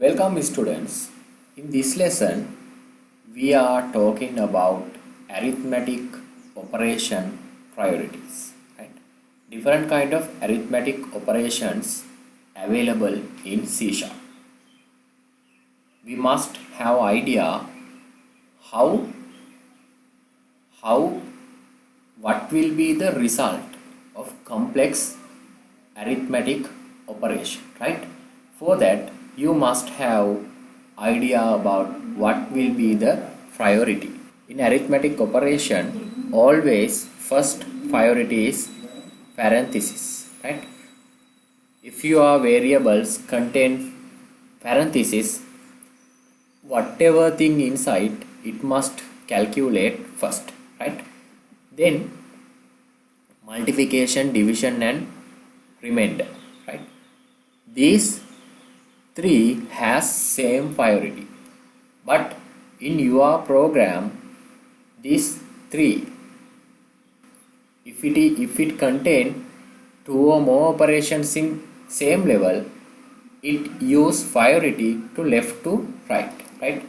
Welcome students. In this lesson, we are talking about arithmetic operation priorities. Right? Different kind of arithmetic operations available in C Sharp. We must have idea how how what will be the result of complex arithmetic operation, right? For that you must have idea about what will be the priority. In arithmetic operation, always first priority is parenthesis, right? If your variables contain parenthesis, whatever thing inside it must calculate first, right? Then multiplication, division and remainder, right? These three has same priority, but in your program these three, if it contain two or more operations in same level, it use priority to left to right, right?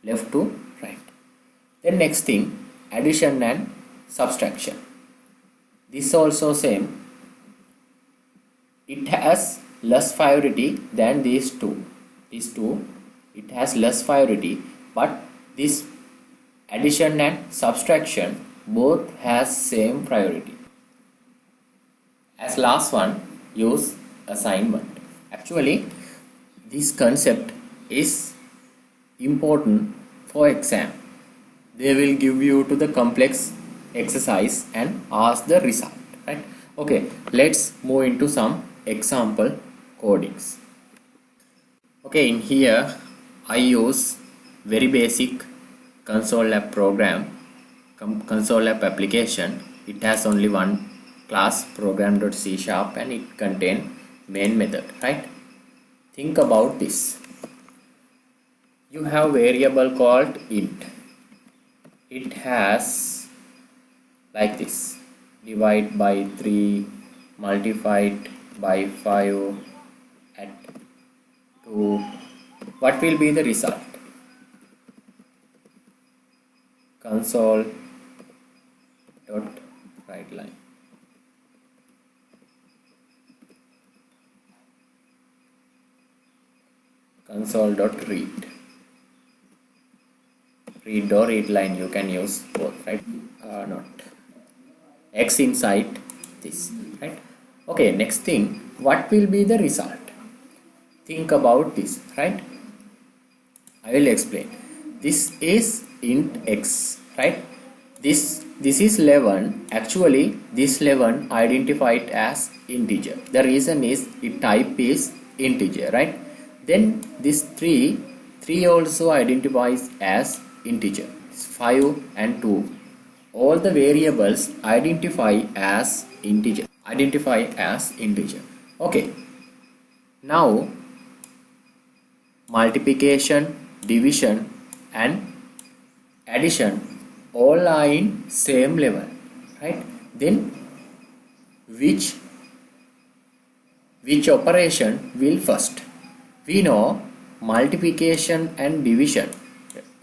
Left to right. Then next thing, addition and subtraction. This also same. It has less priority than these two. These two, it has less priority, but this addition and subtraction both has same priority. As last one, use assignment. Actually, this concept is important for exam. They will give you to the complex exercise and ask the result, right? Okay, let's move into some example codings. Okay, in here I use very basic ConsoleLab program, ConsoleLab application. It has only one class, program.c# and it contains main method, right? Think about this. You have variable called int. It has like this: divide by 3, multiplied by 5, at 2. What will be the result? Console dot write line. Console dot read. Read or read line, you can use both, right? Not x inside this, right? Okay, next thing, what will be the result? Think about this, right? I will explain. This is int x, right? This is 11. Actually, this 11 identified as integer. The reason is its type is integer, right? Then this 3 also identifies as integer. 5 and 2. All the variables identify as integer. Okay. Now multiplication, division and addition all are in same level, right? Then which operation will first? We know multiplication and division.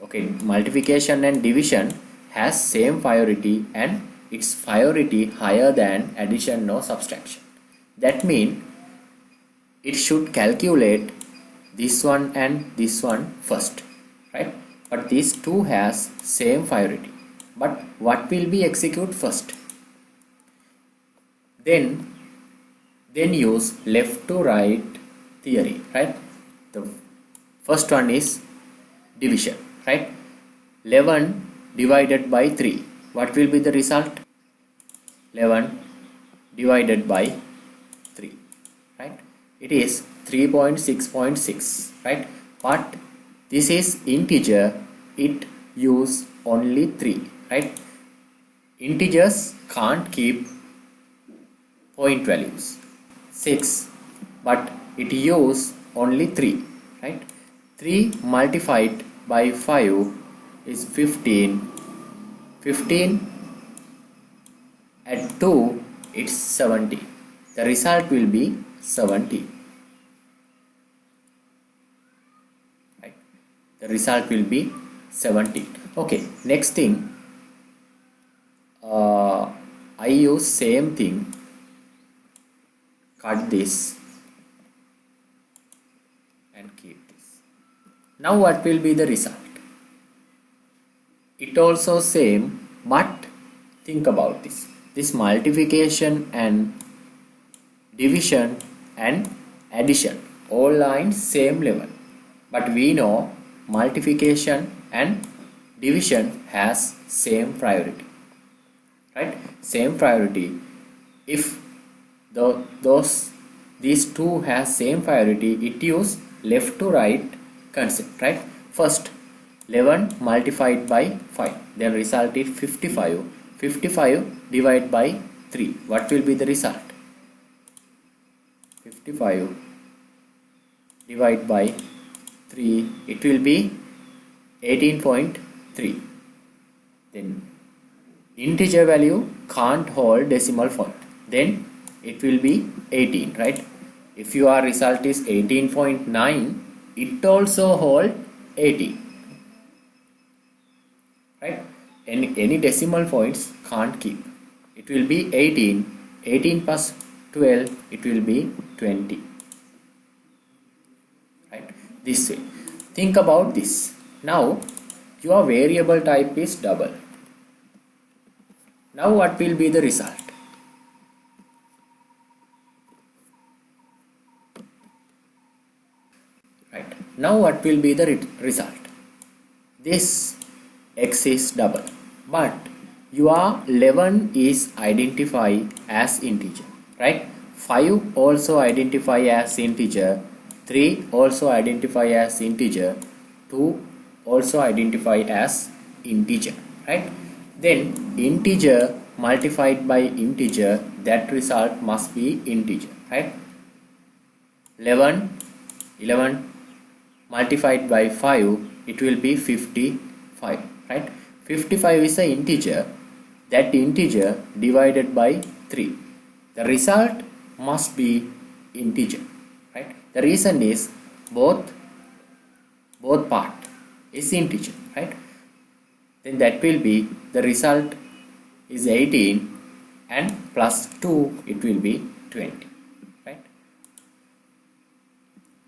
Okay, multiplication and division has same priority and its priority higher than addition or subtraction. That means it should calculate this one and this one first, right? But these two has same priority. But what will be execute first? Then use left to right theory, right? The first one is division, right? 11 divided by 3. What will be the result? 11 divided by 3, right? It is 3.6.6, right? But this is integer, it use only 3, right? Integers can't keep point values 6, but it use only 3, right? 3 multiplied by 5 is 15. 15 at 2 it's 70. The result will be 70. the result will be 17. Okay, next thing, I use same thing, cut this and keep this. Now what will be the result? It also same, but think about this multiplication and division and addition all are in same level, but we know multiplication and division has same priority, right? Same priority. If these two has same priority, it use left to right concept, right? First 11 multiplied by 5, then result is 55. 55 divided by 3, what will be the result? 55 divided by 3, it will be 18.3. Then integer value can't hold decimal point, then it will be 18, right? If your result is 18.9, it also hold 18, right? Any decimal points can't keep. It will be 18. 18 plus 12, it will be 20, right? This way. Think about this. Now your variable type is double. Now what will be the result? Right. Now what will be the result? This x is double, but your 11 is identified as integer, right? 5 also identify as integer, 3 also identify as integer, 2 also identify as integer, right? Then integer multiplied by integer, that result must be integer, right? 11 multiplied by 5, it will be 55, right? 55 is an integer, that integer divided by 3, the result must be integer, right? The reason is both part is integer, right? Then that will be the result is 18 and plus 2, it will be 20, right?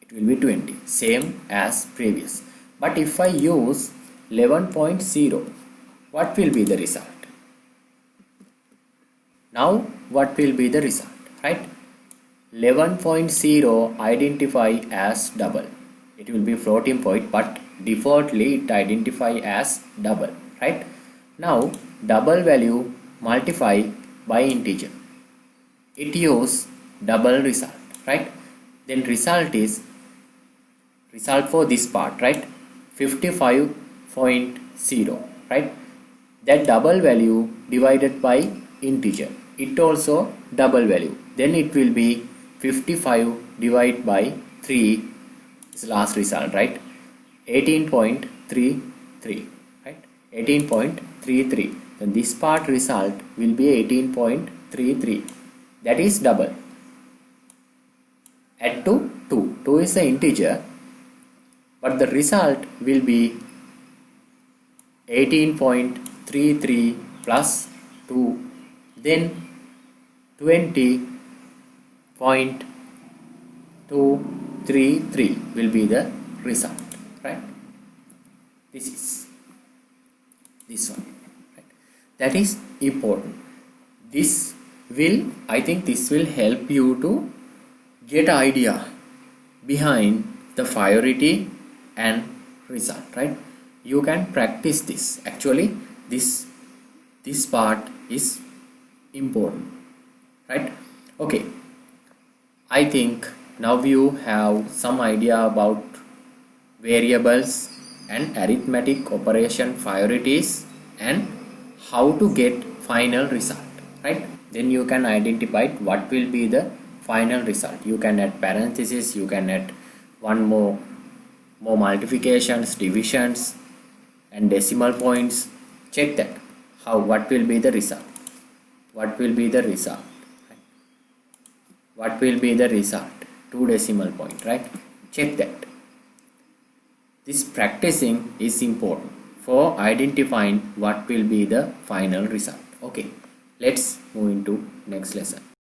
It will be 20, same as previous. But if I use 11.0, what will be the result? Now what will be the result, right? 11.0 identify as double. It will be floating point, but defaultly it identify as double, right? Now double value multiply by integer, it use double result, right? Then result for this part, right? 55.0, right? That double value divided by integer, it also double value, then it will be 55 divided by 3 is last result, right? 18.33, right? 18.33, then this part result will be 18.33, that is double. Add to 2 is an integer, but the result will be 18.33 plus 2, then 20.233 will be the result, right? This is this one, right? That is important. This will, I think this will help you to get idea behind the priority and result, right? You can practice this. Actually this part is important, right? Okay, I think now you have some idea about variables and arithmetic operation priorities and how to get final result, right? Then you can identify what will be the final result. You can add parentheses, you can add one more multiplications, divisions and decimal points. Check that what will be the result, what will be the result, what will be the result, 2 decimal point, right? Check that. This practicing is important for identifying what will be the final result. Okay, let's move into next lesson.